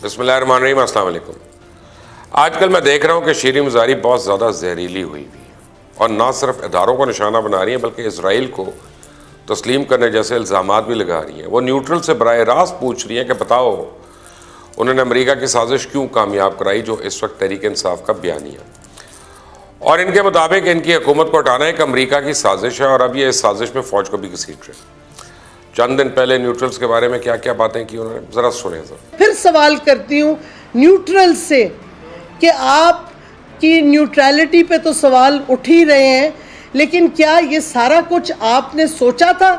बिस्मिल्लाहिर्रहमानिर्रहीम, अस्सलाम वालेकुम। आजकल मैं देख रहा हूँ कि शीरीन मज़ारी बहुत ज़्यादा जहरीली हुई है और ना सिर्फ इदारों को निशाना बना रही हैं बल्कि इसराइल को तस्लीम करने जैसे इल्ज़ामात भी लगा रही हैं। वो न्यूट्रल से बराह रास्त पूछ रही हैं कि बताओ उन्होंने अमेरिका की साजिश क्यों कामयाब कराई, जो इस वक्त तहरीक इंसाफ का बयानिया। और इनके मुताबिक इनकी हुकूमत को हटाना एक अमेरिका की साजिश है और अब ये इस साजिश में फ़ौज को भी घसीट रहे। चंद दिन पहले न्यूट्रल्स के बारे में क्या क्या बातें की उन्होंने, ज़रा सुने ज़रा। फिर सवाल करती हूँ न्यूट्रल से कि आप की न्यूट्रलिटी पे तो सवाल उठ ही रहे हैं, लेकिन क्या ये सारा कुछ आपने सोचा था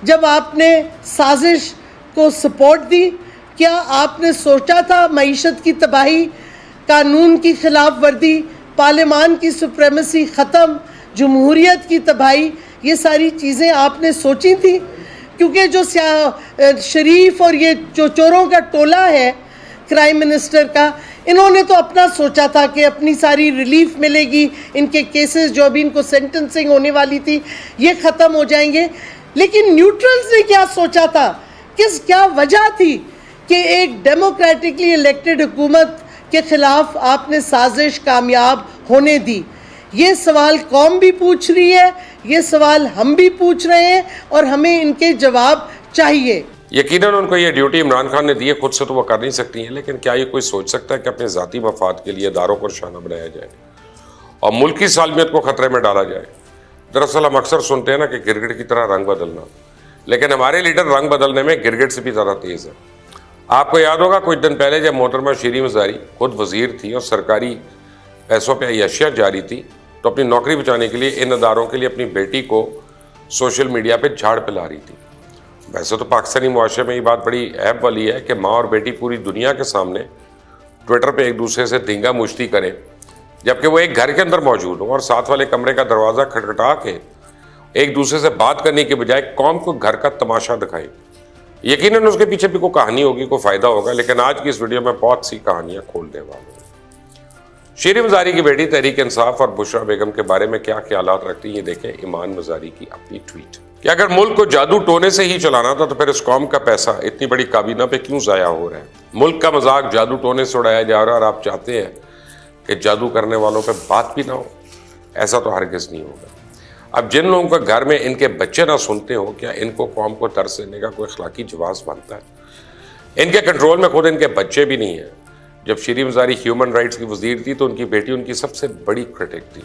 जब आपने साजिश को सपोर्ट दी? क्या आपने सोचा था मईशत की तबाही, कानून की खिलाफ वर्दी, पार्लियामान की सुप्रेमेसी ख़त्म, जमहूरियत की तबाही, ये सारी चीज़ें आपने सोची थी? क्योंकि जो शरीफ और ये जो चोरों का टोला है क्राइम मिनिस्टर का, इन्होंने तो अपना सोचा था कि अपनी सारी रिलीफ मिलेगी, इनके केसेस जो अभी इनको सेंटेंसिंग होने वाली थी ये ख़त्म हो जाएंगे। लेकिन न्यूट्रल्स ने क्या सोचा था? क्या वजह थी कि एक डेमोक्रेटिकली इलेक्टेड हुकूमत के ख़िलाफ़ आपने साजिश कामयाब होने दी? ये सवाल कौम भी पूछ रही है, ये सवाल हम भी पूछ रहे हैं और हमें इनके जवाब चाहिए। यकीनन उनको ये ड्यूटी इमरान खान ने दी है, खुद से तो वो कर नहीं सकती हैं, लेकिन क्या ये कोई सोच सकता है कि अपने ज़ाती मफाद के लिए इदारों को निशाना बनाया जाए और मुल्क की सालमियत को ख़तरे में डाला जाए? दरअसल हम अक्सर सुनते हैं ना कि गिरगिट की तरह रंग बदलना, लेकिन हमारे लीडर रंग बदलने में गिरगिट से भी ज़्यादा तेज़ है। आपको याद होगा कुछ दिन पहले जब मोहतरमा शीरीन मज़ारी खुद वज़ीर थी और सरकारी पैसों पर अय्याशियाँ जारी थी, तो अपनी नौकरी बचाने के लिए इन इदारों के लिए अपनी बेटी को सोशल मीडिया पे झाड़ पिला रही थी। वैसे तो पाकिस्तानी मुआशरे में ये बात बड़ी ऐब वाली है कि माँ और बेटी पूरी दुनिया के सामने ट्विटर पे एक दूसरे से धींगा मुश्ती करें, जबकि वो एक घर के अंदर मौजूद हों और साथ वाले कमरे का दरवाज़ा खटखटा के एक दूसरे से बात करने के बजाय कौम को घर का तमाशा दिखाएं। यकीनन उसके पीछे भी कोई कहानी होगी, कोई फ़ायदा होगा, लेकिन आज की इस वीडियो में बहुत सी कहानियाँ खोलने वाले हैं। शीरीन मज़ारी की बेटी तहरीक इंसाफ और बुशरा बेगम के बारे में क्या ख्यालात रखती हैं, ये देखें ईमान मज़ारी की अपनी ट्वीट कि अगर मुल्क को जादू टोने से ही चलाना था तो फिर इस कौम का पैसा इतनी बड़ी काबीना पे क्यों ज़ाया हो रहा है? मुल्क का मजाक जादू टोने से उड़ाया जा रहा है और आप चाहते हैं कि जादू करने वालों पे बात भी ना हो? ऐसा तो हरगिज़ नहीं होगा। अब जिन लोगों का घर में इनके बच्चे ना सुनते हो, क्या इनको कौम को तरस देने का कोई अखलाकी जवाब बनता है? इनके कंट्रोल में खुद इनके बच्चे भी नहीं है। जब शीरीन मज़ारी ह्यूमन राइट्स की वज़ीर थी तो उनकी बेटी उनकी सबसे बड़ी क्रिटिक थी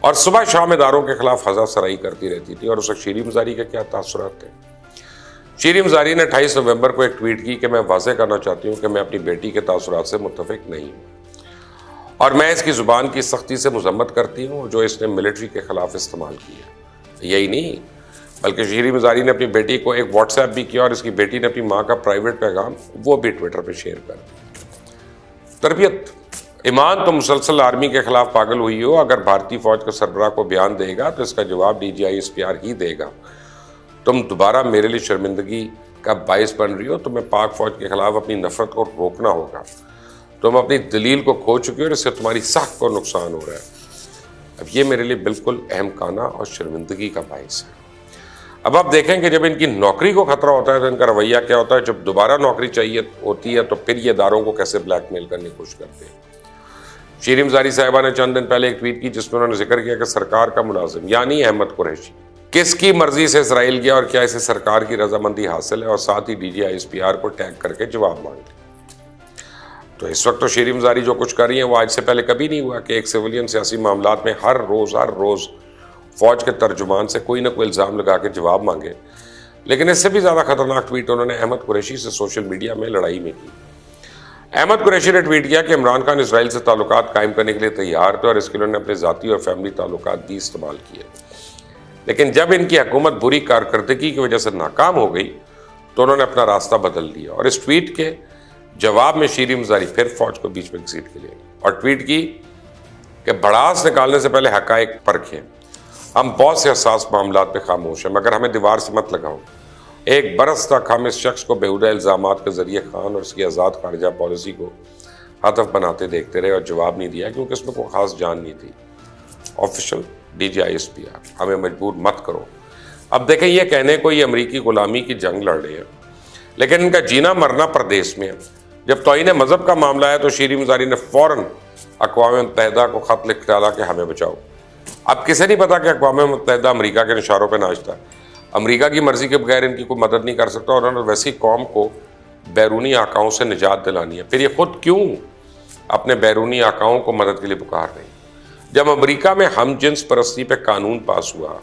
और सुबह शाम इदारों के खिलाफ हज़ा सराई करती रहती थी। और उस वक्त शीरीन मज़ारी के क्या तासुरात थे? शीरीन मज़ारी ने 28 नवंबर को एक ट्वीट की कि मैं वाज़ेह करना चाहती हूँ कि मैं अपनी बेटी के तासुरात से मुत्तफ़िक नहीं हूँ और मैं इसकी ज़ुबान की सख्ती से मज़म्मत करती हूँ जो इसने मिलिट्री के ख़िलाफ़ इस्तेमाल किया। यही नहीं, बल्कि शीरीन मज़ारी ने अपनी बेटी को एक व्हाट्सएप भी किया और इसकी बेटी ने अपनी माँ का प्राइवेट पैगाम वो भी ट्विटर पर शेयर कर दिया। तरबियत ईमान तो मुसलसल आर्मी के खिलाफ पागल हुई हो, अगर भारतीय फौज के सरबराह को बयान देगा तो इसका जवाब DGI SPR ही देगा। तुम दोबारा मेरे लिए शर्मिंदगी का बायस बन रही हो, तुम्हें पाक फौज के खिलाफ अपनी नफरत को रोकना होगा। तुम अपनी दलील को खो चुके हो और इससे तुम्हारी साख को नुकसान हो रहा है। अब ये मेरे लिए बिल्कुल अहमकाना और शर्मिंदगी का बायस है। अब आप देखें कि जब इनकी नौकरी को खतरा होता है तो इनका रवैया क्या होता है। जब दोबारा नौकरी चाहिए होती है तो फिर ये इदारों को कैसे ब्लैकमेल करने की कोशिश करते हैं। शीरीन मज़ारी साहिबा ने चंद दिन पहले एक ट्वीट की जिसमें उन्होंने जिक्र किया कि सरकार का मुलाजिम यानी अहमद कुरैशी किसकी मर्जी से इसराइल गया और क्या इसे सरकार की रजामंदी हासिल है, और साथ ही DGI SPR को टैग करके जवाब मांग लिया। तो इस वक्त तो शीरीन मज़ारी जो कुछ कर रही है वो आज से पहले कभी नहीं हुआ कि एक सिविलियन सियासी मामलात में हर रोज़ फौज के तर्जुमान से कोई ना कोई इल्ज़ाम लगा के जवाब मांगे। लेकिन इससे भी ज़्यादा खतरनाक ट्वीट उन्होंने अहमद कुरैशी से सोशल मीडिया में लड़ाई में की। अहमद कुरैशी ने ट्वीट किया कि इमरान खान इसराइल से ताल्लुकात कायम करने के लिए तैयार थे और इसके लिए उन्होंने अपने ज़ाती और फैमिली ताल्लुकात भी इस्तेमाल किए। लेकिन जब इनकी हुकूमत बुरी कारकर्दगी की वजह से नाकाम हो गई तो उन्होंने अपना रास्ता बदल लिया और इस ट्वीट के जवाब में शीरीन मज़ारी फिर फौज को बीच में घसीट के लिए और ट्वीट की कि भड़ास निकालने से पहले हक़ाइक़ परखें। हम बहुत से हसास मामलात पे खामोश हैं, मगर हमें दीवार से मत लगाओ। एक बरस तक हम इस शख्स को बेहुदा इल्ज़ामात के ज़रिए खान और उसकी आज़ाद खारजा पॉलिसी को हदफ बनाते देखते रहे और जवाब नहीं दिया क्योंकि इसमें कोई ख़ास जान नहीं थी। ऑफिशियल DGI SPR, हमें मजबूर मत करो। अब देखें, ये कहने को ये अमरीकी गुलामी की जंग लड़ रहे हैं, लेकिन इनका जीना मरना प्रदेश में है। जब तौहीन मजहब का मामला है तो शीरी मुजारी ने फौरन अक़वाम मुत्तहिदा को खत लिख डाला कि हमें बचाओ। अब किसे नहीं पता कि अक़वाम मुत्तहिदा अमरीका के इशारों पर नाचता, अमरीका की मर्जी के बगैर इनकी कोई मदद नहीं कर सकता, और उन्होंने वैसी कौम को बैरूनी आकाओं से निजात दिलानी है। फिर ये खुद क्यों अपने बैरूनी आकाओं को मदद के लिए पुकार रही? जब अमरीका में हम जिन्स परस्ती पे कानून पास हुआ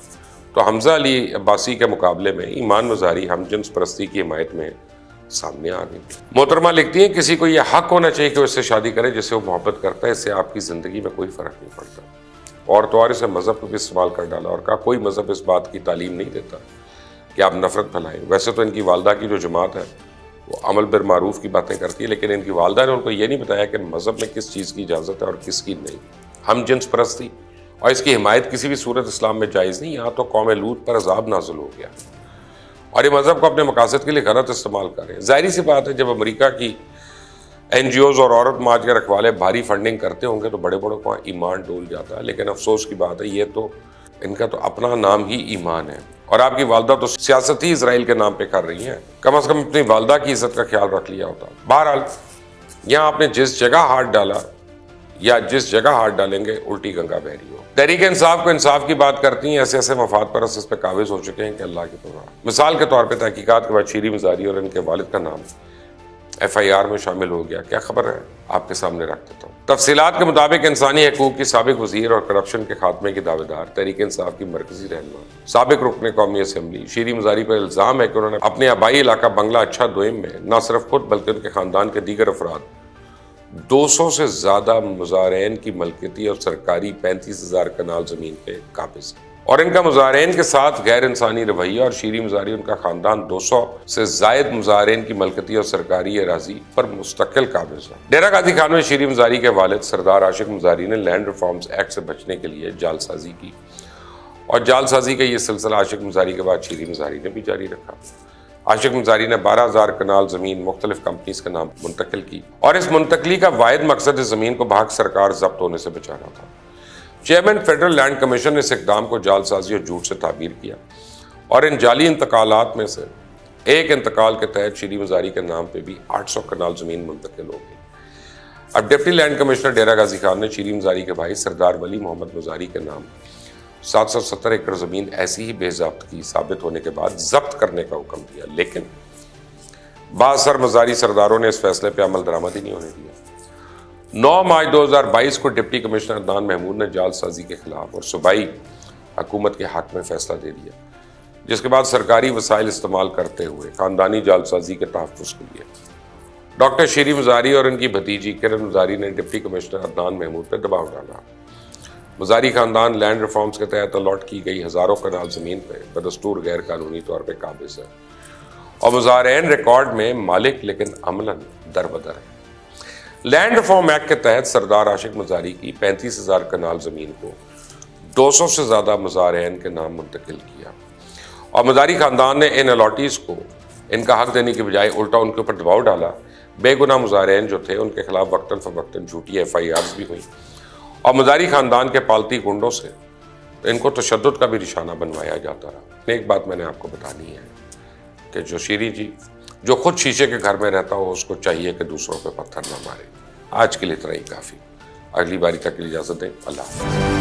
तो हमजा अली अब्बासी के मुकाबले में ईमान मुजारी हम जिन्स परस्ती की हिमायत में सामने आ गई। मोहतरमा लिखती हैं, किसी को यह हक होना चाहिए कि वो इससे शादी करे जिससे वो मोहब्बत करता है, इससे आपकी ज़िंदगी में कोई फ़र्क नहीं पड़ता। और तो और इसे मज़हब को भी इस्तेमाल कर डाला और कहा कोई मज़हब इस बात की तालीम नहीं देता कि आप नफ़रत फैलाएं। वैसे तो इनकी वालदा की जो जमात है वो अमल बिल मारूफ की बातें करती है, लेकिन इनकी वालदा ने उनको ये नहीं बताया कि मज़हब में किस चीज़ की इजाज़त है और किसकी नहीं। हम जिन्स परस्ती और इसकी हिमायत किसी भी सूरत इस्लाम में जायज़ नहीं। यहाँ तो कौम लूत पर अजाब नाज़िल हो गया और ये मज़हब को अपने मकासद के लिए गलत इस्तेमाल कर रहे हैं। ज़ाहिर सी बात है, जब अमेरिका की NGOs और औरत माज के रखवाले भारी फंडिंग करते होंगे तो बड़े बड़ों का ईमान डोल जाता है। लेकिन अफसोस की बात है, ये तो इनका तो अपना नाम ही ईमान है और आपकी वालदा तो सियासत ही इसराइल के नाम पे कर रही हैं। कम से कम अपनी वालदा की इज्जत का ख्याल रख लिया होता। बहरहाल यहाँ आपने जिस जगह हाथ डाला या जिस जगह हाथ डालेंगे उल्टी गंगा बह रही हो। तहरीक इंसाफ को इंसाफ की बात करती हैं, ऐसे ऐसे मफाद परस्त इस पर काबिज हो चुके हैं कि अल्लाह की परवाह। मिसाल के तौर पर तहकीकात के बाद शीरी मुजारी और इनके वालिद का नाम FIR में शामिल हो गया। क्या खबर है, आपके सामने रख देता हूँ। तफसीलात के मुताबिक इंसानी हकूक की साबिक वजीर और करप्शन के खात्मे की दावेदार तहरीक इंसाफ की मरकजी रहनुमा साबिक रुकन कौमी असम्बली शीरी मुजारी पर इल्ज़ाम है कि उन्होंने अपने आबाई इलाका बंगला अच्छा दोइम में न सिर्फ खुद बल्कि उनके खानदान के दीगर अफराद 200 से ज़्यादा मुजारैन की मलकियती और सरकारी 35,000 कनाल ज़मीन पे काबिज है और इनका मुजारैन के साथ गैर इंसानी रवैया और शीरी मुजारी उनका खानदान 200 से जायद मुजारैन की मलकियती और सरकारी अराजी पर मुस्तकिल काबिज है। डेरा गाजी खान में शीरी मुजारी के वालिद सरदार आशिक मुजारी ने लैंड रिफॉर्म्स एक्ट से बचने के लिए जालसाजी की और जालसाजी का ये सिलसिला आशिक मुजारी के बाद शीरी मुजारी ने भी जारी रखा। आशिक मुजारी ने 12,000 कनाल ज़मीन मुख्तलिफ कंपनीज के नाम मुंतकिल की और इस मुंतकली का वाहिद मकसद इस ज़मीन को भाग सरकार जब्त होने से बचाना था। चेयरमैन फेडरल लैंड कमीशन ने इस इक़दाम को जालसाजी और झूठ से ताबीर किया और इन जाली इंतकालात में से एक इंतकाल के तहत शीरी मुजारी के नाम पे भी 800 कनाल ज़मीन मुंतकिल हो गई। अब डिप्टी लैंड कमिश्नर डेरा गाजी खान ने शीरी मुजारी के भाई सरदार वली मोहम्मद मुजारी के नाम 770 एकड़ ज़मीन ऐसी ही बेज़ब्त की साबित होने के बाद जब्त करने का हुक्म दिया, लेकिन बासर मुजारी सरदारों ने इस फैसले पर अमल दरामद ही नहीं होने दिया। 9 मार्च 2022 को डिप्टी कमिश्नर अदनान महमूद ने जालसाजी के खिलाफ और सूबाई हुकूमत के हक में फैसला दे दिया, जिसके बाद सरकारी वसाइल इस्तेमाल करते हुए खानदानी जालसाजी के तहफ़्फ़ुज़ के लिए डॉक्टर शीरी मुजारी और इनकी भतीजी किरण मुजारी ने डिप्टी कमिश्नर अदनान महमूद पर दबाव डाला। मुजारी खानदान लैंड रिफॉर्म्स के तहत अलॉट की गई हज़ारों कनाल ज़मीन पर बदस्तूर गैर कानूनी तौर पर काबिज है और मुजारैन रिकॉर्ड में मालिक लेकिन अमलन दरबदर है। लैंड रिफॉर्म एक्ट के तहत सरदार आशिक मुजारी की 35,000 कनाल ज़मीन को 200 से ज़्यादा मुजारैन के नाम मुंतकिल किया और मुजारी ख़ानदान ने इन अलॉटीज़ को इनका हक देने के बजाय उल्टा उनके ऊपर दबाव डाला। बेगुनाह मुजारैन जो थे उनके खिलाफ वक्तन फ़वक्तन झूठी FIRs भी हुई और मुजारी ख़ानदान के पालती गुंडों से इनको तशद्दुद का भी निशाना बनवाया जाता रहा। एक बात मैंने आपको बतानी है कि जो शीरी जी जो खुद शीशे के घर में रहता हो उसको चाहिए कि दूसरों पे पत्थर ना मारे। आज के लिए इतना ही काफ़ी। अगली बारी तक के लिए इजाज़त दें। अल्लाह हाफ़िज़।